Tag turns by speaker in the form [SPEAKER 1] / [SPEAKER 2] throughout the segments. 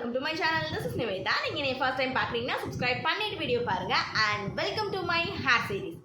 [SPEAKER 1] welcome to my channel. This is Nivedha. நீங்க என்ன first time பார்க்கறீங்கன்னா subscribe பண்ணிட்டு video பாருங்க and welcome to my hair series.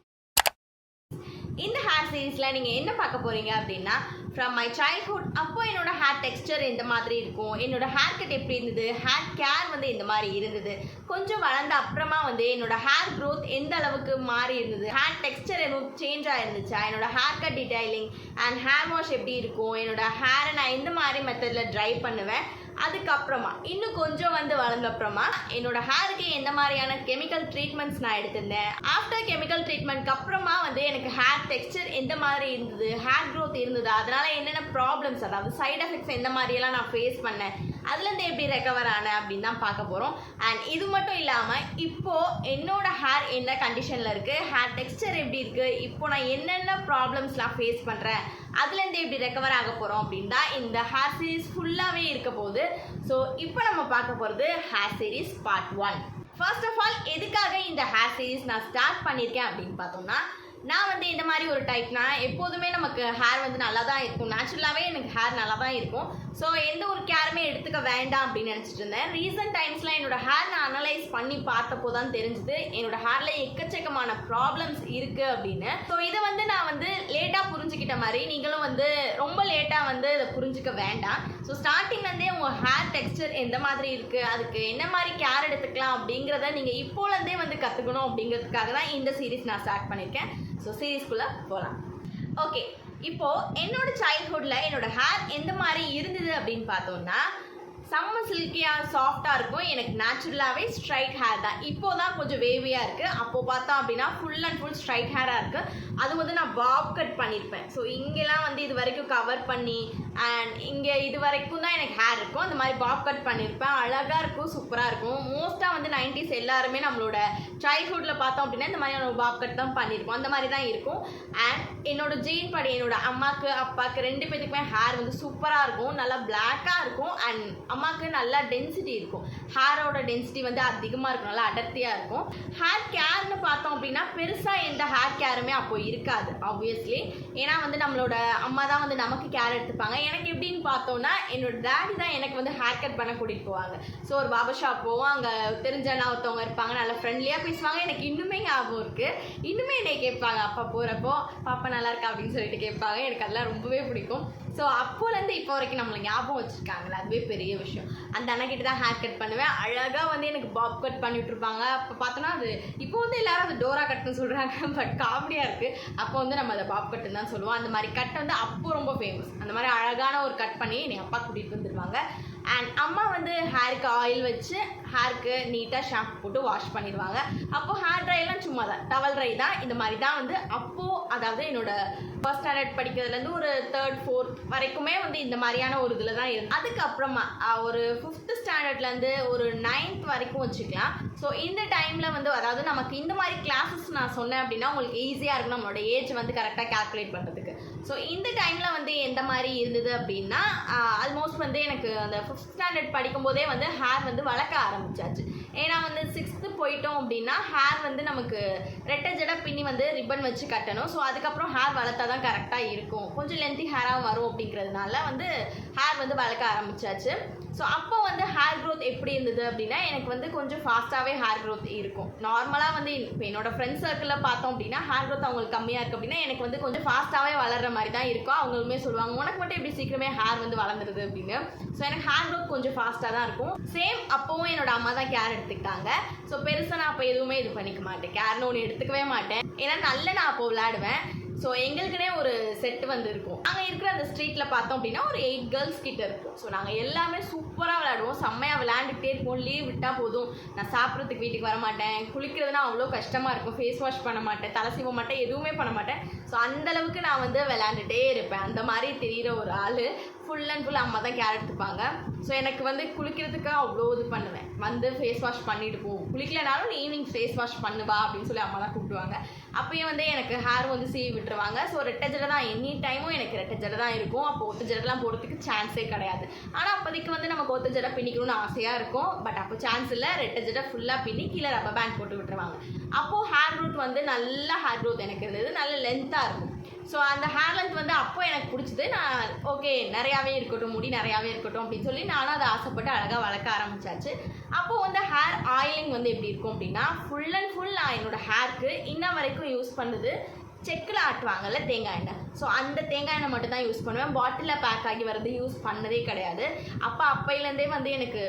[SPEAKER 1] இந்த hair சீரீஸ்ல நீங்க என்ன பார்க்க போறீங்க அப்படின்னா from my childhood அப்போ என்னோட ஹேர் டெக்ஸ்சர் இந்த மாதிரி இருக்கும், என்னோட ஹேர் கட் எப்படி இருந்தது, ஹேர் கேர் வந்து இந்த மாதிரி இருந்தது, கொஞ்சம் வளர்ந்த அப்புறமா வந்து என்னோட ஹேர் க்ரோத் எந்த அளவுக்கு மாறி இருந்தது, ஹேர் டெக்ஸ்சர் எதுவும் சேஞ்ச் ஆயிருந்துச்சா, என்னோட hair cut detailing and hair wash எப்படி இருக்கும், என்னோட ஹேரை நான் எந்த மாதிரி மெத்தடில் ட்ரை பண்ணுவேன், அதுக்கப்புறமா இன்னும் கொஞ்சம் வந்து வளர்ந்த அப்புறமா என்னோட ஹேருக்கு எந்த மாதிரியான கெமிக்கல் ட்ரீட்மெண்ட்ஸ் நான் எடுத்திருந்தேன், ஆஃப்டர் கெமிக்கல் ட்ரீட்மெண்ட்க்கு அப்புறமா வந்து எனக்கு ஹேர் டெக்ஸ்சர் எந்த மாதிரி இருந்தது, ஹேர் க்ரோத் இருந்தது, அதனால என்னென்ன ப்ராப்ளம்ஸ் அதாவது சைட் எஃபெக்ட்ஸ் எந்த மாதிரியெல்லாம் நான் ஃபேஸ் பண்ணேன், அதுலேருந்து எப்படி ரெக்கவர் ஆனேன் அப்படின்னு தான் பார்க்க போகிறோம். அண்ட் இது மட்டும் இல்லாமல் இப்போது என்னோட ஹேர் என்ன கண்டிஷனில் இருக்குது, ஹேர் டெக்ஸ்சர் எப்படி இருக்குது, இப்போ நான் என்னென்ன ப்ராப்ளம்ஸ்லாம் ஃபேஸ் பண்ணுறேன், அதுலேருந்து எப்படி ரெக்கவர் ஆக போகிறோம் அப்படின்னு தான் இந்த ஹேர் சீரீஸ் ஃபுல்லாகவே இருக்க போகுது. ஸோ இப்போ நம்ம பார்க்க போகிறது hair series part 1. First of all எதுக்காக இந்த ஹேர் சீரீஸ் நான் ஸ்டார்ட் பண்ணியிருக்கேன் அப்படின்னு பார்த்தோம்னா, நான் வந்து இந்த மாதிரி ஒரு டைப்னா எப்போதுமே நமக்கு ஹேர் வந்து நல்லா தான் இருக்கும், நேச்சுரலாகவே எனக்கு ஹேர் நல்லா தான் இருக்கும். ஸோ எந்த ஒரு கேருமே எடுத்துக்க வேண்டாம் அப்படின்னு நினச்சிட்டு இருந்தேன். ரீசன்ட் டைம்ஸில் என்னோட ஹேர் நான் அனலைஸ் பண்ணி பார்த்தப்போ தான் தெரிஞ்சுது என்னோட ஹேரில் எக்கச்சக்கமான ப்ராப்ளம்ஸ் இருக்குது அப்படின்னு. ஸோ இதை வந்து நான் வந்து லேட்டாக புரிஞ்சுக்கிட்ட மாதிரி நீங்களும் வந்து ரொம்ப லேட்டாக வந்து இதை புரிஞ்சுக்க வேண்டாம். ஸோ ஸ்டார்டிங்லேருந்தே உங்கள் ஹேர் டெக்ஸ்சர் எந்த மாதிரி இருக்குது, அதுக்கு என்ன மாதிரி கேர் எடுத்துக்கலாம் அப்படிங்கிறத நீங்கள் இப்போலேருந்தே வந்து கற்றுக்கணும் அப்படிங்கிறதுக்காக தான் இந்த சீரீஸ் நான் ஸ்டார்ட் பண்ணியிருக்கேன். ஸோ சீரீஸ்குள்ளே போகலாம். ஓகே, இப்போது என்னோட சைல்ட்ஹுட்டில் என்னோட ஹேர் எந்த மாதிரி இருந்தது அப்படின்னு பார்த்தோம்னா, செம்ம சில்கியாக சாஃப்டாக இருக்கும். எனக்கு நேச்சுரலாகவே ஸ்ட்ரைட் ஹேர் தான். இப்போ தான் கொஞ்சம் வேவியாக இருக்குது. அப்போது பார்த்தோம் அப்படின்னா ஃபுல் அண்ட் ஃபுல் ஸ்ட்ரைட் ஹேராக இருக்குது. அது வந்து நான் பாப் கட் பண்ணியிருப்பேன். ஸோ இங்கெல்லாம் வந்து இது வரைக்கும் கவர் பண்ணி அண்ட் இங்கே இது வரைக்கும் தான் எனக்கு ஹேர் இருக்கும். அந்த மாதிரி பாப் கட் பண்ணியிருப்பேன். அழகாக இருக்கும், சூப்பராக இருக்கும். மோஸ்ட்டாக வந்து 90s எல்லாருமே நம்மளோட சைல்ட்ஹுட்டில் பார்த்தோம் அப்படின்னா இந்த மாதிரியான பாப் கட் தான் பண்ணியிருப்போம். அந்த மாதிரி தான் இருக்கும். அண்ட் என்னோட ஜீன் படி என்னோட அம்மாவுக்கு அப்பாவுக்கு 2 பேத்துக்குமே ஹேர் வந்து சூப்பராக இருக்கும், நல்லா பிளாக்காக இருக்கும். அண்ட் அம்மாவுக்கு நல்லா டென்சிட்டி இருக்கும், ஹேரோட டென்சிட்டி வந்து அதிகமாக இருக்கும், நல்லா அடர்த்தியாக இருக்கும். ஹேர் கேர்னு பார்த்தோம் அப்படின்னா பெருசாக எந்த ஹேர் கேருமே அப்போ இருக்காது ஆப்வியஸ்லி. ஏன்னா வந்து நம்மளோட அம்மா தான் வந்து நமக்கு கேர் எடுத்துப்பாங்க. எனக்கு எப்படின்னு பார்த்தோன்னா என்னோட டேடி தான் எனக்கு வந்து ஹேர் கட் பண்ண கூட்டிகிட்டு போவாங்க. ஸோ ஒரு பார்பர் ஷாப் போவோம், அங்கே தெரிஞ்சனா ஒருத்தவங்க இருப்பாங்க, நல்லா ஃப்ரெண்ட்லியாக பேசுவாங்க. எனக்கு இன்னுமே ஞாபகம் இருக்குது. இன்னுமே என்னை கேட்பாங்க அப்பா போகிறப்போ, பாப்பா நல்லா இருக்கா அப்படின்னு சொல்லிட்டு கேட்பாங்க. எனக்கு அதெல்லாம் ரொம்பவே பிடிக்கும். ஸோ அப்போலேருந்து இப்போ வரைக்கும் நம்மளை ஞாபகம் வச்சுருக்காங்களே, அதுவே பெரிய விஷயம். அந்த அண்ணக்கிட்ட தான் ஹேர் கட் பண்ணுவேன். அழகாக வந்து எனக்கு பாப் கட் பண்ணி விட்ருப்பாங்க. அப்போ பார்த்தோன்னா அது இப்போ வந்து எல்லாரும் அது டோரா கட்டுன்னு சொல்கிறாங்க, பட் காமெடியாக இருக்குது. அப்போ வந்து நம்ம அதை பாப் கட்டுன்னு தான் சொல்லுவோம். அந்த மாதிரி கட் வந்து அப்போ ரொம்ப ஃபேமஸ். அந்த மாதிரி அழகான ஒரு கட் பண்ணி என் அப்பா கூட்டிகிட்டு வந்துடுவாங்க. அண்ட் அம்மா வந்து ஹேருக்கு ஆயில் வச்சு ஹேருக்கு நீட்டாக ஷாம்பு போட்டு வாஷ் பண்ணிடுவாங்க. அப்போது ஹேர் ட்ரைலாம் சும்மா தான், டவல் ட்ரை தான். இந்த மாதிரி தான் வந்து அப்போது, அதாவது என்னோட ஃபர்ஸ்ட் ஸ்டாண்டர்ட் படிக்கிறதுலேருந்து ஒரு 3rd 4th வரைக்குமே வந்து இந்த மாதிரியான ஒரு இதில் தான் இருந்தது. அதுக்கப்புறமா ஒரு 5th ஸ்டாண்டர்ட்லேருந்து ஒரு 9th வரைக்கும் வச்சுக்கலாம். ஸோ இந்த டைமில் வந்து அதாவது நமக்கு இந்த மாதிரி கிளாஸஸ் நான் சொன்னேன் அப்படின்னா உங்களுக்கு ஈஸியாக இருக்கும் நம்மளோட ஏஜ் வந்து கரெக்டாக கால்குலேட் பண்ணுறதுக்கு. ஸோ இந்த டைமில் வந்து எந்த மாதிரி இருந்தது அப்படின்னா, ஆல்மோஸ்ட் வந்து எனக்கு அந்த 5th ஸ்டாண்டர்ட் படிக்கும்போதே வந்து ஹேர் வந்து வளர்க்க ஆரம்பிச்சாச்சு. ஏன்னா வந்து 6th போயிட்டோம் அப்படின்னா ஹேர் வந்து நமக்கு ரெட்டை ஜடை பின்னி வந்து ரிப்பன் வச்சு கட்டணும். ஸோ அதுக்கப்புறம் ஹேர் வளர்த்தா தான் கரெக்டாக இருக்கும், கொஞ்சம் லென்த்தி ஹேராக வரும் அப்படிங்கிறதுனால வந்து ஹேர் வந்து வளர்க்க ஆரம்பிச்சாச்சு. ஸோ அப்போ வந்து ஹேர் க்ரோத் எப்படி இருந்தது அப்படின்னா, எனக்கு வந்து கொஞ்சம் ஃபாஸ்ட்டாகவே ஹேர் க்ரோத் இருக்கும். நார்மலாக வந்து இப்போ என்னோட ஃப்ரெண்ட்ஸ் சர்க்கிளில் பார்த்தோம் அப்படின்னா ஹேர் க்ரோத் அவங்களுக்கு கம்மியாக இருக்குது அப்படின்னா எனக்கு வந்து கொஞ்சம் ஃபாஸ்ட்டாகவே வளர்கிற மாதிரி தான் இருக்கும். அவங்களுமே சொல்லுவாங்க உனக்கு மட்டும் எப்படி சீக்கிரமே ஹேர் வந்து வளர்ந்துருது அப்படின்னு. ஸோ எனக்கு ஹேர் க்ரோத் கொஞ்சம் ஃபாஸ்ட்டாக தான் இருக்கும். சேம் அப்போவும் என்னோட அம்மா தான் கேர் எடுத்துக்கிட்டாங்க. ஸோ பெருசாக நான் அப்போ எதுவுமே இது பண்ணிக்க மாட்டேன், கேர்னு ஒன்று எடுத்துக்கவே மாட்டேன். ஏன்னா நல்ல நான் அப்போ விளையாடுவேன். ஸோ எங்களுக்குனே ஒரு செட்டு வந்து இருக்கும். நாங்கள் இருக்கிற அந்த ஸ்ட்ரீட்டில் பார்த்தோம் அப்படின்னா ஒரு 8 கேர்ள்ஸ் கிட்ட இருக்கும். ஸோ நாங்கள் எல்லாமே சூப்பராக விளையாடுவோம், செம்மையாக விளையாண்டுக்கிட்டே இருப்போம். லீவ் விட்டால் போதும், நான் சாப்பிட்றதுக்கு வீட்டுக்கு வர மாட்டேன், குளிக்கிறதுனா அவ்வளோ கஷ்டமாக இருக்கும், ஃபேஸ் வாஷ் பண்ண மாட்டேன், தலை சீவ மாட்டேன், எதுவுமே பண்ண மாட்டேன். ஸோ அந்தளவுக்கு நான் வந்து விளையாண்டுட்டே இருப்பேன். அந்த மாதிரி தெரிகிற ஒரு ஆள். ஃபுல் அண்ட் ஃபுல் அம்மா தான் கேர் எடுத்துப்பாங்க. ஸோ எனக்கு வந்து குளிக்கிறதுக்கு அவ்வளோ இது பண்ணுவேன், வந்து ஃபேஸ் வாஷ் பண்ணிட்டு போவோம், குளிக்கலனாலும் ஈவினிங் ஃபேஸ் வாஷ் பண்ணுவா அப்படின்னு சொல்லி அம்மா தான் கூப்பிடுவாங்க. அப்பயும் வந்து எனக்கு ஹேர் வந்து சீவி விட்டுருவாங்க. ஸோ ரெட்டை ஜடை தான், எனி டைமும் எனக்கு ரெட்டை ஜடை தான் இருக்கும். அப்போ ஒத்த ஜடைலாம் போடுறதுக்கு சான்ஸே கிடையாது. ஆனால் அப்போதைக்கு வந்து நமக்கு ஒத்த ஜடை பின்னிக்கணும்னு ஆசையாக இருக்கும், பட் அப்போ சான்ஸ் இல்லை. ரெட்டை ஜடை ஃபுல்லாக பின்னி கீழே ரப்பர் பேண்ட் போட்டு விட்டுருவாங்க. அப்போது ஹேர் க்ரோத் வந்து நல்ல ஹேர் க்ரோத் எனக்கு இருந்தது, நல்ல லென்த்தாக இருக்கும். ஸோ அந்த ஹேர் லென்த் வந்து அப்போ எனக்கு பிடிச்சது. நான் ஓகே நிறையாவே இருக்கட்டும், முடி நிறையாவே இருக்கட்டும் அப்படின்னு சொல்லி நானும் அதை ஆசைப்பட்டு அழகாக வளர்க்க ஆரம்பிச்சாச்சு. அப்போது வந்து ஹேர் ஆயிலிங் வந்து எப்படி இருக்கும் அப்படின்னா, ஃபுல் அண்ட் ஃபுல் நான் என்னோடய ஹேருக்கு இன்ன வரைக்கும் யூஸ் பண்ணுறது செக்கில் ஆட்டுவாங்கல்ல தேங்காய் எண்ணெய். ஸோ அந்த தேங்காய் எண்ணெய் மட்டும் தான் யூஸ் பண்ணுவேன். பாட்டிலில் பேக் ஆகி வர்றது யூஸ் பண்ணதே கிடையாது. அப்போயிலேருந்தே வந்து எனக்கு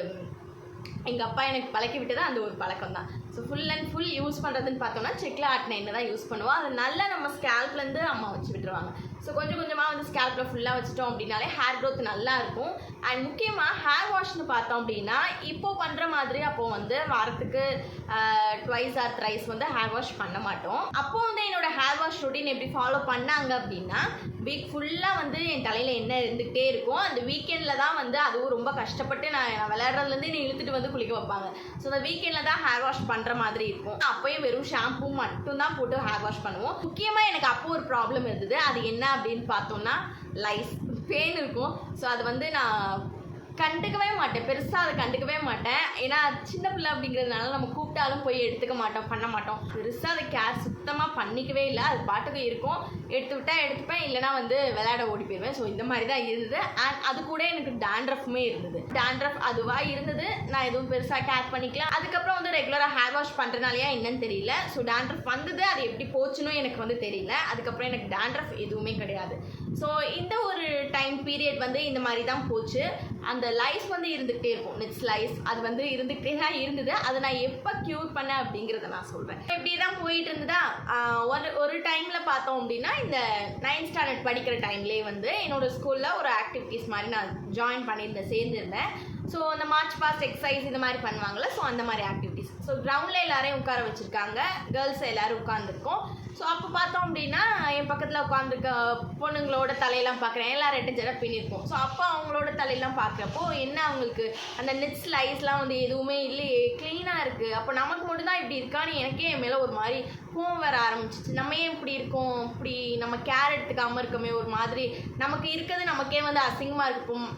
[SPEAKER 1] எங்கள் அப்பா எனக்கு பழக்கி விட்டது அந்த ஒரு பழக்கம் தான். So full and full use பண்ணுறதுன்னு பார்த்தோம்னா செக்கில் ஆட்டின எண்ணெய் தான் யூஸ் பண்ணுவோம். அது நல்லா நம்ம ஸ்கேல்ப்லேருந்து அம்மா வச்சு விட்டுருவாங்க. ஸோ கொஞ்சம் கொஞ்சமாக வந்து ஸ்கேல்பில் ஃபுல்லாக வச்சுட்டோம் அப்படின்னாலே ஹேர் க்ரோத் நல்லா இருக்கும். அண்ட் முக்கியமாக ஹேர் வாஷ்னு பார்த்தோம் அப்படின்னா இப்போது பண்ணுற மாதிரி அப்போது வந்து வாரத்துக்கு ட்வைஸ் ஆர் த்ரைஸ் வந்து ஹேர் வாஷ் பண்ண மாட்டோம். அப்போது வந்து என்னோடய ஹேர் வாஷ் ரொட்டீன் எப்படி ஃபாலோ பண்ணாங்க அப்படின்னா, வீக் ஃபுல்லாக வந்து என் தலையில் எண்ணெய் இருந்துகிட்டே இருக்கும். அந்த வீக்கெண்டில் தான் வந்து அதுவும் ரொம்ப கஷ்டப்பட்டு நான் விளையாடுறதுலேருந்து என்னை இழுத்துட்டு வந்து குளிக்க வைப்பாங்க. ஸோ அந்த வீக்கெண்டில் தான் ஹேர் வாஷ் பண்ணுற மாதிரி இருக்கும். அப்போயும் வெறும் ஷாம்பூ மட்டும் தான் போட்டு ஹேர் வாஷ் பண்ணுவோம். முக்கியமாக எனக்கு அப்போ ஒரு ப்ராப்ளம் இருந்தது. அது என்ன அப்படின்னு பார்த்தோம்னா லைஸ் பெயின் இருக்கும். ஸோ அது வந்து நான் கண்டுக்கவே மாட்டேன், பெருசாக அதை கண்டுக்கவே மாட்டேன். ஏன்னா சின்ன பிள்ளை அப்படிங்கிறதுனால நம்ம கூப்பிட்டாலும் போய் எடுத்துக்க மாட்டோம், பண்ண மாட்டோம். பெருசாக அதை கேர் சுத்தமாக பண்ணிக்கவே இல்லை. அது பாட்டுக்கு இருக்கும், எடுத்துக்கிட்டால் எடுத்துப்பேன், இல்லைனா வந்து விளையாட ஓடி போயிடுவேன். ஸோ இந்த மாதிரி தான் இருந்தது. அண்ட் அது கூட எனக்கு டேண்ட்ரஃப்மே இருந்தது. டேண்ட்ரஃப் அதுவாக இருந்தது, நான் எதுவும் பெருசாக கேர் பண்ணிக்கலாம். அதுக்கப்புறம் வந்து ரெகுலராக ஹேர் வாஷ் பண்ணுறதுனாலையா என்னன்னு தெரியல. ஸோ டேண்ட்ரஃப் வந்தது, அது எப்படி போச்சுன்னு எனக்கு வந்து தெரியல. அதுக்கப்புறம் எனக்கு டேண்ட்ரஃப் எதுவுமே கிடையாது. ஸோ இந்த ஒரு டைம் பீரியட் வந்து இந்த மாதிரி தான் போச்சு. அந்த லைஸ் வந்து இருந்துகிட்டே இருக்கும், நெட்ஸ் லைஸ் அது வந்து இருந்துகிட்டே தான் இருந்தது. அதை நான் எப்போ க்யூர் பண்ணேன் அப்படிங்கிறத நான் சொல்கிறேன். இப்படி தான் போயிட்டு இருந்ததா. ஒரு டைமில் பார்த்தோம் அப்படின்னா இந்த 9th ஸ்டாண்டர்ட் படிக்கிற டைம்லேயே வந்து என்னோடய ஸ்கூலில் ஒரு ஆக்டிவிட்டீஸ் மாதிரி நான் ஜாயின் பண்ணியிருந்தேன், சேர்ந்துருந்தேன். ஸோ அந்த மார்ச் பாஸ்ட் எக்ஸசைஸ் இந்த மாதிரி பண்ணுவாங்கள்ல, ஸோ அந்த மாதிரி ஆக்டிவிட்டீஸ். ஸோ கிரவுண்டில் எல்லாரையும் உட்கார வச்சுருக்காங்க, கேர்ள்ஸ் எல்லோரும் உட்காந்துருக்கோம். ஸோ அப்போ பார்த்தோம் அப்படின்னா என் பக்கத்தில் உட்காந்துருக்க பொண்ணுங்களோட தலையெல்லாம் பார்க்குறேன், எல்லாம் ரெட்டை ஜடை பின்னிருக்கும். ஸோ அப்போ அவங்களோட தலையெல்லாம் பார்க்குறப்போ என்ன அவங்களுக்கு அந்த நெட்ஸ் லைஸ்லாம் வந்து எதுவுமே இல்லையே, க்ளீனாக இருக்குது. அப்போ நமக்கு மட்டும்தான் இப்படி இருக்கான்னு எனக்கே என் மேலே ஒரு மாதிரி கோவம் வர ஆரம்பிச்சிச்சு. நம்ம ஏன் இப்படி இருக்கோம், இப்படி நம்ம கேர் எடுத்துக்காமல் இருக்கமே, ஒரு மாதிரி நமக்கு இருக்கிறது நமக்கே வந்து அசிங்கமாக இருக்கும்.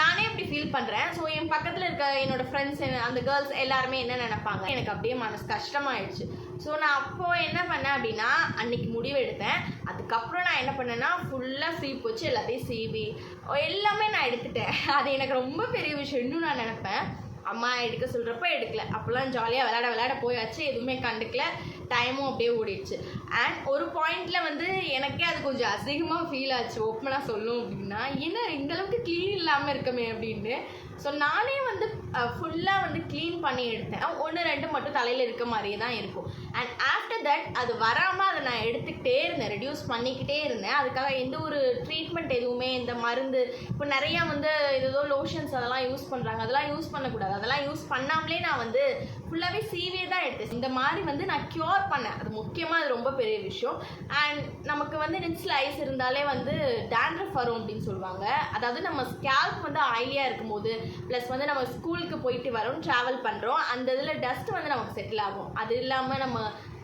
[SPEAKER 1] நானே இப்படி ஃபீல் பண்ணுறேன். ஸோ என் பக்கத்தில் இருக்க என்னோடய ஃப்ரெண்ட்ஸ் அந்த கேர்ள்ஸ் எல்லாருமே என்ன நினைப்பாங்க, எனக்கு அப்படியே மனசு கஷ்டமாயிடுச்சு. ஸோ நான் அப்போது என்ன பண்ணேன் அப்படின்னா, அன்றைக்கி முடிவு எடுத்தேன். அதுக்கப்புறம் நான் என்ன பண்ணேன்னா ஃபுல்லாக சீப் வச்சு எல்லாத்தையும் சீவி எல்லாமே நான் எடுத்துட்டேன். அது எனக்கு ரொம்ப பெரிய விஷயம். இன்னும் நான் நினைப்பேன், அம்மா எடுக்க சொல்கிறப்ப எடுக்கல, அப்போல்லாம் ஜாலியாக விளையாட போயாச்சு, எதுவுமே கண்டுக்கல, டைமும் அப்படியே ஓடிடுச்சு. அண்ட் ஒரு பாயிண்டில் வந்து எனக்கே அது கொஞ்சம் அசிங்கமாக ஃபீல் ஆச்சு. ஓப்பனாக சொல்லணும் அப்படின்னா, என்ன இந்தளவுக்கு க்ளீன் இல்லாமல் இருக்கமே அப்படின்னு. ஸோ நானே வந்து ஃபுல்லாக வந்து க்ளீன் பண்ணி எடுத்தேன். 1-2 மட்டும் தலையில் இருக்க மாதிரியே தான் இருக்கும். அண்ட் ஆஃப்டர் தட் அது வராமல் அதை நான் எடுத்துக்கிட்டே இருந்தேன், ரெடியூஸ் பண்ணிக்கிட்டே இருந்தேன். அதுக்காக எந்த ஒரு ட்ரீட்மெண்ட் எதுவுமே, இந்த மருந்து இப்போ நிறையா வந்து ஏதோ லோஷன்ஸ் அதெல்லாம் யூஸ் பண்ணுறாங்க, அதெல்லாம் யூஸ் பண்ணக்கூடாது. அதெல்லாம் யூஸ் பண்ணாமலே நான் வந்து ஃபுல்லாகவே சீவியே தான் எடுத்தேன். இந்த மாதிரி வந்து நான் க்யூர் பண்ணேன். அது முக்கியமாக அது ரொம்ப பெரிய விஷயம். அண்ட் நமக்கு வந்து நெட்ஸ் லைஸ் இருந்தாலே வந்து டேண்ட்ரஃப் வரும் அப்படின்னு சொல்லுவாங்க. அதாவது நம்ம ஸ்கேல்ப் வந்து ஆயிலியாக இருக்கும்போது, ப்ளஸ் வந்து நம்ம ஸ்கூலுக்கு போயிட்டு வரோம், ட்ராவல் பண்ணுறோம், அந்த இதில் டஸ்ட் வந்து நமக்கு செட்டில் ஆகும். அது இல்லாமல் நம்ம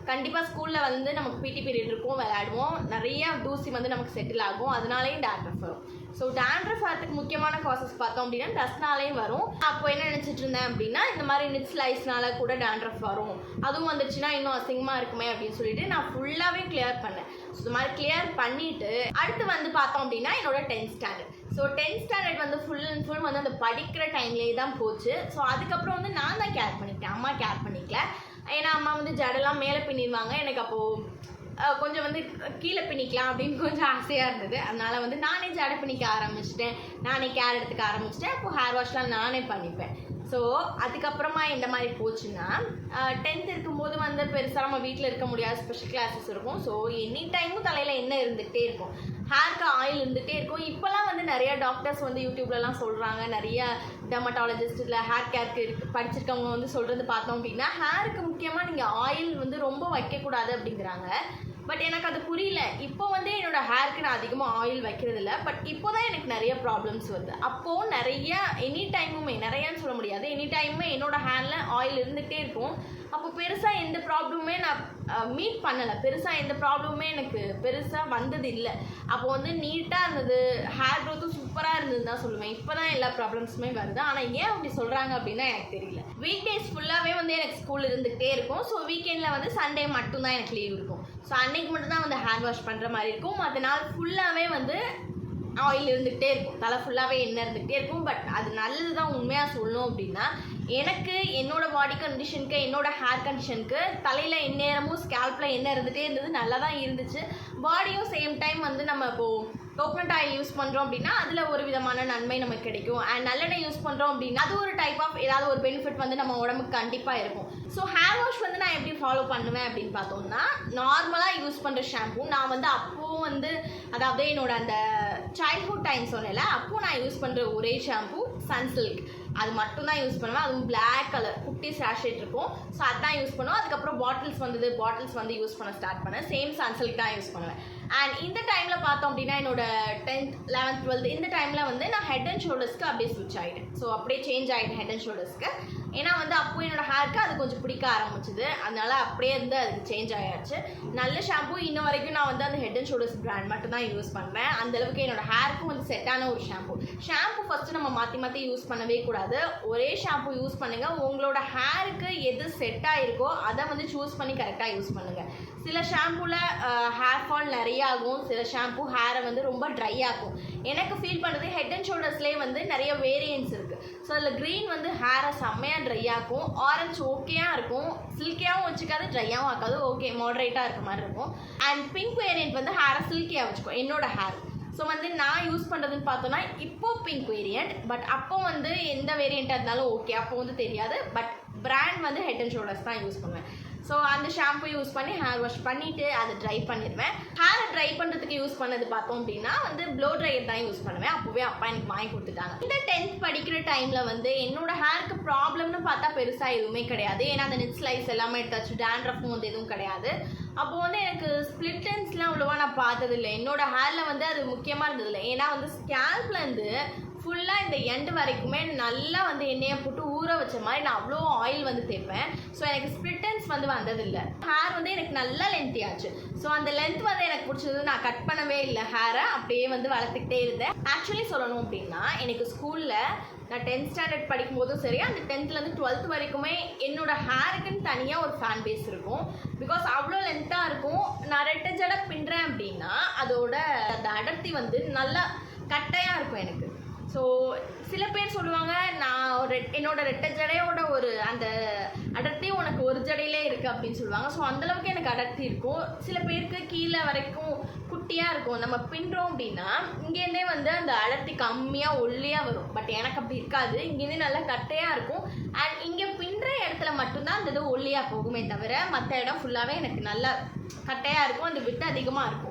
[SPEAKER 1] கண்டிப்பாக ஸ்கூலில் வந்து நமக்கு பிடி பீரியட் இருக்கும், விளையாடுவோம், நிறையா தூசி வந்து நமக்கு செட்டில் ஆகும், அதனாலேயும் டேண்ட்ரஃப் வரும். ஸோ டேண்ட்ரஃப் வரதுக்கு முக்கியமான காசஸ் பார்த்தோம் அப்படின்னா டஸ்ட்னாலேயும் வரும். அப்போ என்ன நினச்சிட்டு இருந்தேன் அப்படின்னா, இந்த மாதிரி நெட்ஸ் லைஸ்னால கூட டேண்ட்ரஃப் வரும், அதுவும் வந்துச்சுன்னா இன்னும் அசிங்கமாக இருக்குமே அப்படின்னு சொல்லிட்டு நான் ஃபுல்லாகவே கிளியர் பண்ணேன். ஸோ இந்த மாதிரி கிளியர் பண்ணிவிட்டு அடுத்து வந்து பார்த்தோம் அப்படின்னா என்னோட 10th standard. So 10th standard வந்து ஃபுல் அண்ட் ஃபுல் வந்து அந்த படிக்கிற டைம்லேயே தான் போச்சு. ஸோ அதுக்கப்புறம் வந்து நான் தான் கேர் பண்ணிக்கிட்டேன், அம்மா கேர் பண்ணிக்கல. ஏன்னா அம்மா வந்து ஜடெல்லாம் மேலே பின்னிடுவாங்க, எனக்கு அப்போது கொஞ்சம் வந்து கீழே பின்னிக்கலாம் அப்படின்னு கொஞ்சம் ஆசையாக இருந்தது. அதனால் வந்து நானே ஜடை பின்னிக்க ஆரம்பிச்சிட்டேன், நானே கேர் எடுத்துக்க ஆரம்பிச்சிட்டேன். அப்போது ஹேர் வாஷ்லாம் நானே பண்ணிப்பேன். ஸோ அதுக்கப்புறமா எந்த மாதிரி போச்சுன்னா, 10th இருக்கும்போது வந்து பெருசாக நம்ம வீட்டில் இருக்க முடியாது, ஸ்பெஷல் கிளாஸஸ் இருக்கும். ஸோ எனி டைமும் தலையில் எண்ணெய் இருந்துகிட்டே இருக்கும், ஹேருக்கு ஆயில் இருந்துகிட்டே இருக்கும். இப்போல்லாம் வந்து நிறையா டாக்டர்ஸ் வந்து யூடியூப்லலாம் சொல்கிறாங்க, நிறைய டெர்மட்டாலஜிஸ்ட் இல்லை ஹேர் கேருக்கு படிச்சிருக்கவங்க வந்து சொல்கிறது பார்த்தோம் அப்படின்னா, ஹேருக்கு முக்கியமாக நீங்கள் ஆயில் வந்து ரொம்ப வைக்கக்கூடாது அப்படிங்கிறாங்க. பட் எனக்கு அது புரியல. இப்போ வந்து என்னோடய ஹேருக்கு நான் அதிகமாக ஆயில் வைக்கிறது இல்லை. பட் இப்போ தான் எனக்கு நிறைய ப்ராப்ளம்ஸ் வருது. அப்போது நிறையா எனி டைமுமே, நிறையான்னு சொல்ல முடியாது, எனி டைமுமே என்னோடய ஹேரில் ஆயில் இருந்துகிட்டே இருக்கும். அப்போ பெருசாக எந்த ப்ராப்ளமுமே நான் மீட் பண்ணலை, பெருசாக எந்த ப்ராப்ளமுமே எனக்கு பெருசாக வந்தது இல்லை. அப்போ வந்து நீட்டாக இருந்தது, ஹேர் க்ரோத்தும் சூப்பராக இருந்ததுன்னு தான் சொல்லுவேன். இப்போ தான் எல்லா ப்ராப்ளம்ஸுமே வருது. ஆனால் ஏன் அப்படி சொல்கிறாங்க அப்படின்னா எனக்கு தெரியல. வீக் டேஸ் ஃபுல்லாகவே வந்து எனக்கு ஸ்கூல் இருந்துகிட்டே இருக்கும். ஸோ வீக்கெண்டில் வந்து சண்டே மட்டும்தான் எனக்கு லீவ் இருக்கும். ஸோ அன்னைக்கு மட்டும்தான் வந்து ஹேர் வாஷ் பண்ணுற மாதிரி இருக்கும். மற்ற நாள் ஃபுல்லாகவே வந்து ஆயில் இருந்துகிட்டே இருக்கும், தலை ஃபுல்லாகவே எண்ணெய் இருந்துகிட்டே இருக்கும். பட் அது நல்லது தான். உண்மையாக சொல்லணும் அப்படின்னா எனக்கு என்னோடய பாடி கண்டிஷனுக்கு, என்னோடய ஹேர் கண்டிஷனுக்கு தலையில் எந்நேரமும் ஸ்கேல்பில் எண்ணெய் இருந்துகிட்டே இருந்தது, நல்லா தான் இருந்துச்சு. பாடியும் சேம் டைம் வந்து நம்ம இப்போது கோகனட் ஆயில் யூஸ் பண்ணுறோம் அப்படின்னா அதில் ஒரு விதமான நன்மை நமக்கு கிடைக்கும். அண்ட் நல்லெண்ணெய் யூஸ் பண்ணுறோம் அப்படின்னா அது ஒரு டைப் ஆஃப் ஏதாவது ஒரு பெனிஃபிட் வந்து நம்ம உடம்புக்கு கண்டிப்பாக இருக்கும். ஸோ ஹேர் வாஷ் வந்து நான் எப்படி ஃபாலோ பண்ணுவேன் அப்படின்னு பார்த்தோம்னா, நார்மலாக யூஸ் பண்ணுற ஷாம்பூ நான் வந்து அப்போது வந்து அதாவது என்னோட அந்த சைல்ட்ஹுட் டைம் சொன்னேன்ல, அப்போது நான் யூஸ் பண்ணுற ஒரே ஷாம்பூ சன்சில்க், அது மட்டும்தான் யூஸ் பண்ணுவேன். அதுவும் பிளாக் கலர் குட்டி சாஷேட் இருக்கும். ஸோ அதுதான் யூஸ் பண்ணுவோம். அதுக்கப்புறம் பாட்டில்ஸ் வந்து யூஸ் பண்ண ஸ்டார்ட் பண்ணேன். சேம் சன்சில்க் தான் யூஸ் பண்ணுவேன். அண்ட் இந்த டைமில் பார்த்தோம் அப்படின்னா என்னோட 10th 11th 12th இந்த டைமில் வந்து நான் ஹெட் அண்ட் ஷோல்டர்ஸ்க்கு அப்படியே ஸ்விட்ச் ஆகிட்டேன். ஸோ அப்படியே சேஞ்ச் ஆகிட்டேன் ஹெட் அண்ட் ஷோல்டர்ஸ்க்கு. ஏன்னா வந்து அப்போ என்னோட ஹேருக்கு அது கொஞ்சம் பிடிக்க ஆரம்பிச்சுது. அதனால அப்படியே இருந்து அதுக்கு சேஞ்ச் ஆகிடுச்சு. நல்ல ஷாம்பூ இன்ன வரைக்கும் நான் வந்து அந்த ஹெட் அண்ட் ஷோல்டர்ஸ் பிராண்ட் மட்டும் தான் யூஸ் பண்ணுவேன். அந்தளவுக்கு என்னோட ஹேருக்கும் வந்து செட்டான ஒரு ஷாம்பூ ஃபஸ்ட்டு நம்ம மாற்றி யூஸ் பண்ணவே கூடாது. ஒரே ஷாம்பூ யூஸ் பண்ணுங்கள். உங்களோட ஹேருக்கு எது செட் ஆகிருக்கோ அதை வந்து சூஸ் பண்ணி கரெக்டாக யூஸ் பண்ணுங்கள். சில ஷாம்பூவில் ஹேர் ஃபால் நிறைய ஆகும், சில ஷாம்பூ ஹேரை வந்து ரொம்ப ட்ரை ஆகும். எனக்கு ஃபீல் பண்ணுறது ஹெட் அண்ட் ஷோல்டர்ஸ்லேயே வந்து நிறைய வேரியன்ஸ் இருக்குது. ஸோ அதில் க்ரீன் வந்து ஹேரை செம்மையாக ட்ரை ஆகும், ஆரஞ்சு ஓகேயாக இருக்கும், சில்கியாகவும் வச்சுக்காது, ட்ரையாகவும் ஆக்காது, ஓகே மாடரேட்டாக இருக்க மாதிரி இருக்கும். அண்ட் பிங்க் வேரியன்ட் வந்து ஹேரை சில்கியாக வச்சுக்கும் என்னோட ஹேர். ஸோ வந்து நான் யூஸ் பண்ணுறதுன்னு பார்த்தோன்னா இப்போது பிங்க் வேரியண்ட், பட் அப்போ வந்து எந்த வேரியண்ட்டாக இருந்தாலும் ஓகே, அப்போ வந்து தெரியாது. பட் பிராண்ட் வந்து ஹெட் அண்ட் ஷோல்டர்ஸ் தான் யூஸ் பண்ணுவேன். ஸோ அந்த ஷாம்பு யூஸ் பண்ணி ஹேர் வாஷ் பண்ணிவிட்டு அதை ட்ரை பண்ணிடுவேன். ஹேரை ட்ரை பண்ணுறதுக்கு யூஸ் பண்ணது பார்த்தோம் அப்படின்னா வந்து ப்ளோ ட்ரையர் தான் யூஸ் பண்ணுவேன். அப்போவே அப்பா எனக்கு வாங்கி கொடுத்துட்டாங்க. இந்த 10th படிக்கிற டைமில் வந்து என்னோடய ஹேருக்கு ப்ராப்ளம்னு பார்த்தா பெருசாக எதுவுமே கிடையாது. ஏன்னா அந்த நெட் ஸ்லைஸ் எல்லாமே எடுத்தாச்சு, டேண்ட்ரஃபும் வந்து எதுவும் கிடையாது. அப்போது வந்து எனக்கு ஸ்ப்ளிட் எண்ட்ஸ்லாம் அவ்வளோவா நான் பார்த்ததில்லை. என்னோடய ஹேரில் வந்து அது முக்கியமாக இருந்ததில்லை. ஏன்னா வந்து ஸ்கேல்ப்லேருந்து ஃபுல்லாக இந்த எண்டு வரைக்குமே நல்லா வந்து எண்ணெயை போட்டு ஊற வச்ச மாதிரி நான் அவ்வளோ ஆயில் வந்து தேய்ப்பேன். ஸோ எனக்கு ஸ்ப்ளிட் எண்ட்ஸ் வந்து வந்ததில்லை. ஹேர் வந்து எனக்கு நல்லா லென்த்தி ஆச்சு. ஸோ அந்த லென்த் வந்து எனக்கு பிடிச்சது. நான் கட் பண்ணவே இல்லை, ஹேரை அப்படியே வந்து வளர்த்துக்கிட்டே இருந்தேன். ஆக்சுவலி சொல்லணும் அப்படின்னா எனக்கு ஸ்கூலில் நான் 10th ஸ்டாண்டர்ட் படிக்கும்போதும் சரி, அந்த 10th 12th வரைக்குமே என்னோடய ஹேருக்குன்னு தனியாக ஒரு ஃபேன் பேஸ் இருக்கும். பிகாஸ் அவ்வளோ லென்த்தாக இருக்கும். நான் ரெட்டை ஜடை பின்னுறேன் அப்படின்னா அதோட அந்த அடர்த்தி வந்து நல்லா கட்டையாக இருக்கும் எனக்கு. ஸோ சில பேர் சொல்லுவாங்க நான் என்னோட ரெட்டை ஜடையோட ஒரு அந்த அடர்த்தி உனக்கு ஒரு ஜடையிலே இருக்குது அப்படின்னு சொல்லுவாங்க. ஸோ அந்தளவுக்கு எனக்கு அடர்த்தி இருக்கும். சில பேருக்கு கீழே வரைக்கும் குட்டியாக இருக்கும். நம்ம பின்னுறோம் அப்படின்னா இங்கேருந்தே வந்து அந்த அடர்த்தி கம்மியாக ஒல்லியாக வரும். பட் எனக்கு அப்படி இருக்காது. இங்கேருந்தே நல்லா கட்டையாக இருக்கும். அண்ட் இங்கே பின்னுற இடத்துல மட்டும்தான் அந்த இது ஒல்லியாக போகுமே தவிர மற்ற இடம் ஃபுல்லாகவே எனக்கு நல்லா கட்டையாக இருக்கும். அந்த விட்டு அதிகமாக இருக்கும்.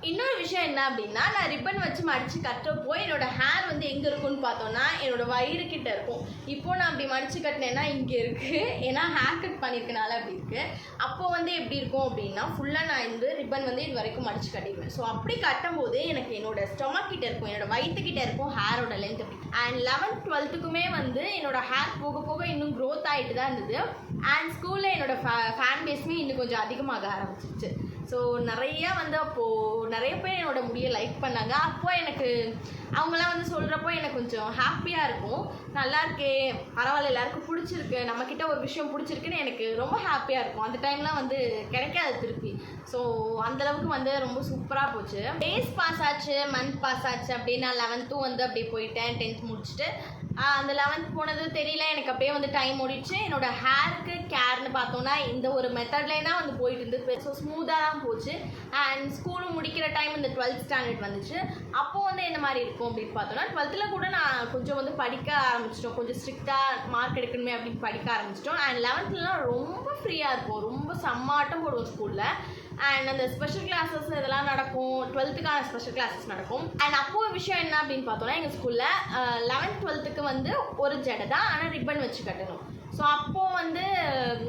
[SPEAKER 1] இன்னொரு விஷயம் என்ன அப்படின்னா, நான் ரிப்பன் வச்சு மடித்து கட்டுறப்போ என்னோடய ஹேர் வந்து எங்கே இருக்குன்னு பார்த்தோன்னா என்னோடய வயிறு கிட்ட இருக்கும். இப்போது நான் அப்படி மடித்து கட்டினேன்னா இங்கே இருக்குது. ஏன்னா ஹேர் கட் பண்ணியிருக்கனால அப்படி இருக்குது. அப்போது வந்து எப்படி இருக்கும் அப்படின்னா ஃபுல்லாக நான் இந்த ரிப்பன் வந்து இது வரைக்கும் மடித்து கட்டிடுவேன். ஸோ அப்படி கட்டும்போது எனக்கு என்னோடய ஸ்டொமக் கிட்ட இருக்கும், என்னோடய வயிற்றுக்கிட்ட இருக்கும் ஹேரோட லென்த் அப்படி. அண்ட் 11th 12thக்குமே வந்து என்னோடய ஹேர் போக போக இன்னும் க்ரோத் ஆகிட்டு தான் இருந்தது. அண்ட் ஸ்கூலில் என்னோடய ஃபேன் பேஸுமே இன்னும் கொஞ்சம் அதிகமாக ஆரம்பிச்சிச்சு. ஸோ நிறையா வந்து அப்போது நிறைய பேர் என்னோடய முடியை லைக் பண்ணாங்க. அப்போது எனக்கு அவங்களாம் வந்து சொல்கிறப்போ எனக்கு கொஞ்சம் ஹாப்பியாக இருக்கும். நல்லா இருக்கே, பரவாயில்ல, எல்லாருக்கும் பிடிச்சிருக்கு, நம்மக்கிட்ட ஒரு விஷயம் பிடிச்சிருக்குன்னு எனக்கு ரொம்ப ஹாப்பியாக இருக்கும். அந்த டைம்லாம் வந்து கிடைக்காது திருப்பி. ஸோ அந்தளவுக்கு வந்து ரொம்ப சூப்பராக போச்சு. டேஸ் பாஸ் ஆச்சு, மந்த் பாஸ் ஆச்சு. அப்படியே நான் 11th வந்து அப்படியே போயிட்டேன். 10th முடிச்சுட்டு அந்த 11th போனது தெரியல, எனக்கு அப்படியே வந்து டைம் ஓடிடுச்சு. என்னோடய ஹேருக்கு கேர்னு பார்த்தோன்னா இந்த ஒரு மெத்தட்லேயே தான் வந்து போயிட்டு இருந்தது. ஸோ ஸ்மூத்தாக தான் போச்சு. அண்ட் ஸ்கூலும் முடிக்கிற டைம் இந்த 12th ஸ்டாண்டர்ட் வந்துச்சு. அப்போது வந்து என்ன மாதிரி இருக்கும் அப்படின்னு பார்த்தோன்னா 12th கூட நான் கொஞ்சம் வந்து படிக்க ஆரம்பிச்சிட்டோம். கொஞ்சம் ஸ்ட்ரிக்டாக மார்க் எடுக்கணுமே அப்படின்னு படிக்க ஆரம்பிச்சிட்டோம். அண்ட் 11thலாம் ரொம்ப ஃப்ரீயாக இருக்கும், ரொம்ப செம்மாட்டம் போடுவோம் ஸ்கூலில். அண்ட் அந்த ஸ்பெஷல் கிளாஸஸ் இதெல்லாம் நடக்கும். 12th ஸ்பெஷல் கிளாஸஸ் நடக்கும். அண்ட் அப்போது ஒரு விஷயம் என்ன அப்படின்னு பார்த்தோன்னா எங்கள் ஸ்கூலில் 11th 12th வந்து ஒரு ஜடை தான், ஆனால் ரிப்பன் வச்சு கட்டணும். ஸோ அப்போது வந்து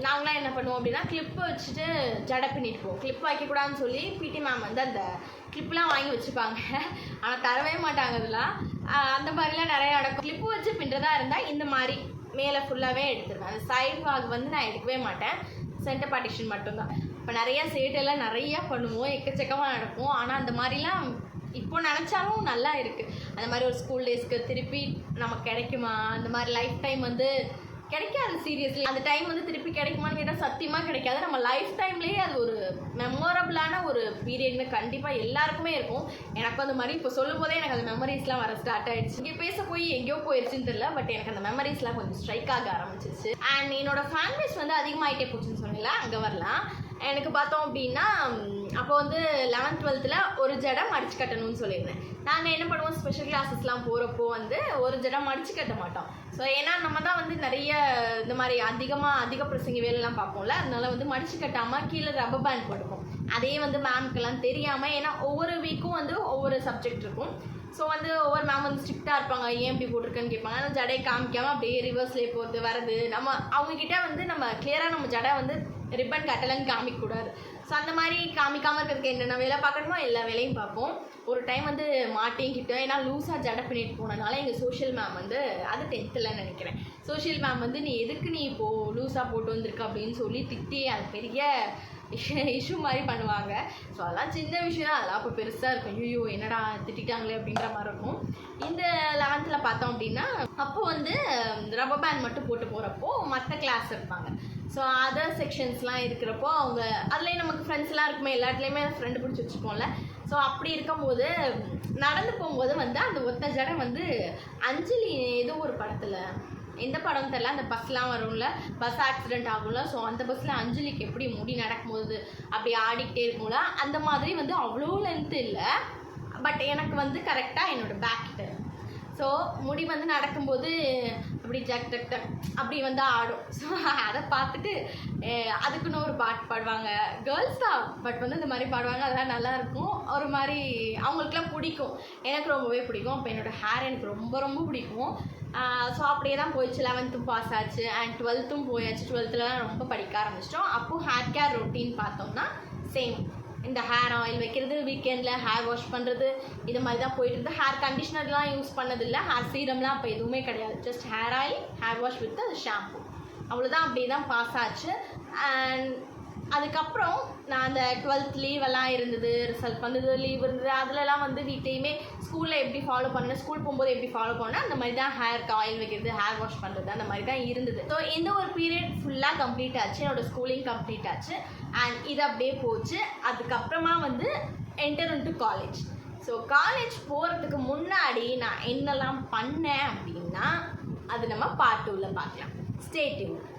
[SPEAKER 1] நாங்களாம் என்ன பண்ணுவோம் அப்படின்னா கிளிப்பு வச்சுட்டு ஜடை பின்னிட்டு போவோம். கிளிப் வைக்கக்கூடாதுன்னு சொல்லி பிடி மேம் வந்து அந்த கிளிப்லாம் வாங்கி வச்சுப்பாங்க. ஆனால் தரவே மாட்டாங்க. இதெல்லாம் அந்த மாதிரிலாம் நிறையா நடக்கும். கிளிப்பு வச்சு பின்னுறதா இருந்தால் இந்த மாதிரி மேலே ஃபுல்லாகவே எடுத்துருவேன். அந்த சைட் வாக் வந்து நான் எடுக்கவே மாட்டேன், சென்டர் பார்ட்டிஷன் மட்டும்தான். இப்போ நிறையா சேட்டெல்லாம் நிறையா பண்ணுவோம், எக்கச்சக்கமாக நடக்கும். ஆனால் அந்த மாதிரிலாம் இப்போ நினச்சாலும் நல்லா இருக்குது. அந்த மாதிரி ஒரு ஸ்கூல் டேஸ்க்கு திருப்பி நமக்கு கிடைக்குமா? அந்த மாதிரி லைஃப் டைம் வந்து கிடைக்காது. சீரியஸ்லி அந்த டைம் வந்து திருப்பி கிடைக்குமான்னு கேட்டால் சத்தியமாக கிடைக்காது. நம்ம லைஃப் டைம்லேயே அது ஒரு மெமரபிளான ஒரு பீரியட்னு கண்டிப்பாக எல்லாருக்குமே இருக்கும். எனக்கு அந்த மாதிரி இப்போ சொல்லும் போதே எனக்கு அந்த மெமரிஸ்லாம் வர ஸ்டார்ட் ஆகிடுச்சு. இங்கே பேச போய் எங்கேயோ போயிடுச்சுன்னு தெரியல, பட் எனக்கு அந்த மெமரிஸ்லாம் கொஞ்சம் ஸ்ட்ரைக் ஆக ஆரம்பிச்சிச்சு. அண்ட் என்னோட ஃபேன் பேஸ் வந்து அதிகமாகிட்டே போச்சுன்னு சொன்னீங்களா, அங்கே வரலாம். எனக்கு பார்த்தோம் அப்படின்னா அப்போ வந்து 11th 12th ஒரு ஜடை மடிச்சு கட்டணும்னு சொல்லியிருந்தேன். நாங்கள் என்ன பண்ணுவோம், ஸ்பெஷல் கிளாஸஸ்லாம் போகிறப்போ வந்து ஒரு ஜடை மடிச்சு கட்ட மாட்டோம். ஸோ ஏன்னா நம்ம தான் வந்து நிறைய இந்த மாதிரி அதிக பிரசங்க வேலைலாம் பார்ப்போம்ல, அதனால வந்து மடிச்சு கட்டாமல் கீழே ரப்பர் பேண்ட் போட்டுப்போம். அதே வந்து மேம்க்கெல்லாம் தெரியாமல், ஏன்னா ஒவ்வொரு வீக்கும் வந்து ஒவ்வொரு சப்ஜெக்ட் இருக்கும். ஸோ வந்து ஒவ்வொரு மேம் வந்து ஸ்ட்ரிக்டாக இருப்பாங்க, ஏன் இப்படி போட்டிருக்கேன்னு கேட்பாங்க. ஆனால் ஜடை காமிக்காமல் அப்படியே ரிவர்ஸ்லேயே போகிறது வரது, நம்ம அவங்கக்கிட்ட வந்து நம்ம கிளியராக நம்ம ஜடை வந்து ரிப்பன் கட்டலைன்னு காமிக்கக்கூடாது. ஸோ அந்த மாதிரி காமிக்காமல் இருக்கிறதுக்கு என்னென்ன வேலை பார்க்கணுமோ எல்லா வேலையும் பார்ப்போம். ஒரு டைம் வந்து மாட்டிங்கிட்டோம், ஏன்னா லூஸாக ஜடை பண்ணிட்டு போனதுனால எங்கள் சோஷியல் மேம் வந்து, அது 10th நினைக்கிறேன், சோஷியல் மேம் வந்து நீ எதுக்கு நீ இப்போது லூஸாக போட்டு வந்திருக்க அப்படின்னு சொல்லி திட்டி அது பெரிய இஷ்யூ மாதிரி பண்ணுவாங்க. ஸோ அதெல்லாம் சின்ன விஷயம் தான், அதெல்லாம் அப்போ பெருசாக இருக்கும். ஐயோ என்னடா திட்டாங்களே அப்படின்ற மாதிரி இருக்கும். இந்த 11th பார்த்தோம் அப்படின்னா அப்போ வந்து ரப்பர் பேண்ட் மட்டும் போட்டு போகிறப்போ மற்ற கிளாஸ் இருப்பாங்க. ஸோ அதர் செக்ஷன்ஸ்லாம் இருக்கிறப்போ அவங்க அதுலேயும் நமக்கு ஃப்ரெண்ட்ஸ்லாம் இருக்குமே, எல்லாத்துலேயுமே ஃப்ரெண்டு பிடிச்சி வச்சுப்போம்ல. ஸோ அப்படி இருக்கும்போது நடந்து போகும்போது வந்து அந்த ஒத்த ஜடை வந்து அஞ்சலி ஏதோ ஒரு படத்தில், எந்த படம் தெரியல, அந்த பஸ்லாம் வரும்ல, பஸ் ஆக்சிடென்ட் ஆகும்ல, ஸோ அந்த பஸ்ஸில் அஞ்சலிக்கு எப்படி முடி நடக்கும்போது அப்படி ஆடிக்கிட்டே இருக்கும்ல, அந்த மாதிரி வந்து அவ்வளோ லென்த்து இல்லை, பட் எனக்கு வந்து கரெக்டாக என்னோடய பேக்கிட்ட. ஸோ முடி வந்து நடக்கும்போது அப்படி ஜக் டக் டக் அப்படி வந்து ஆடும். ஸோ அதை பார்த்துட்டு அதுக்குன்னு ஒரு பாட்டு பாடுவாங்க, கேர்ள்ஸ் தான் பட் வந்து இந்த மாதிரி பாடுவாங்க, அதெல்லாம் நல்லாயிருக்கும். ஒரு மாதிரி அவங்களுக்குலாம் பிடிக்கும், எனக்கு ரொம்பவே பிடிக்கும். அப்போ என்னோடய ஹேர் எனக்கு ரொம்ப ரொம்ப பிடிக்கும். ஸோ அப்படியே தான் போயிடுச்சு. 11th பாஸ் ஆச்சு அண்ட் 12th போயாச்சு. 12th ரொம்ப படிக்க ஆரம்பிச்சிட்டோம். அப்போது ஹேர் கேர் ரொட்டீன் பார்த்தோம்னா சேம், இந்த ஹேர் ஆயில் வைக்கிறது, வீக்கெண்டில் ஹேர் வாஷ் பண்ணுறது, இது மாதிரி தான் போயிட்டு இருந்தது. ஹேர் கண்டிஷ்னர்லாம் யூஸ் பண்ணதில்லை, ஹேர் சீரம்லாம் அப்போ எதுவுமே கிடையாது. Just hair oil, hair wash with அது ஷாம்பு, அவ்வளோதான். அப்படியே தான் பாஸ் ஆச்சு. அண்ட் அதுக்கப்புறம் நான் அந்த 12th லீவெல்லாம் இருந்தது, ரிசல்ட் வந்தது, லீவ் இருந்தது, அதிலலாம் வந்து வீட்டையுமே ஸ்கூலில் எப்படி ஃபாலோ பண்ணேன், ஸ்கூல் போகும்போது எப்படி ஃபாலோ பண்ணேன், அந்த மாதிரி தான் ஹேருக்கு ஆயில் வைக்கிறது, ஹேர் வாஷ் பண்ணுறது, அந்த மாதிரி தான் இருந்தது. ஸோ இந்த ஒரு பீரியட் ஃபுல்லாக கம்ப்ளீட் ஆச்சு, என்னோடய ஸ்கூலிங் கம்ப்ளீட் ஆச்சு. அண்ட் இது அப்படியே போச்சு. அதுக்கப்புறமா வந்து enter into college. So college போகிறதுக்கு முன்னாடி நான் என்னெல்லாம் பண்ணேன் அப்படின்னா அது நம்ம பார்ட் 2ல பார்க்கலாம். Stay tuned.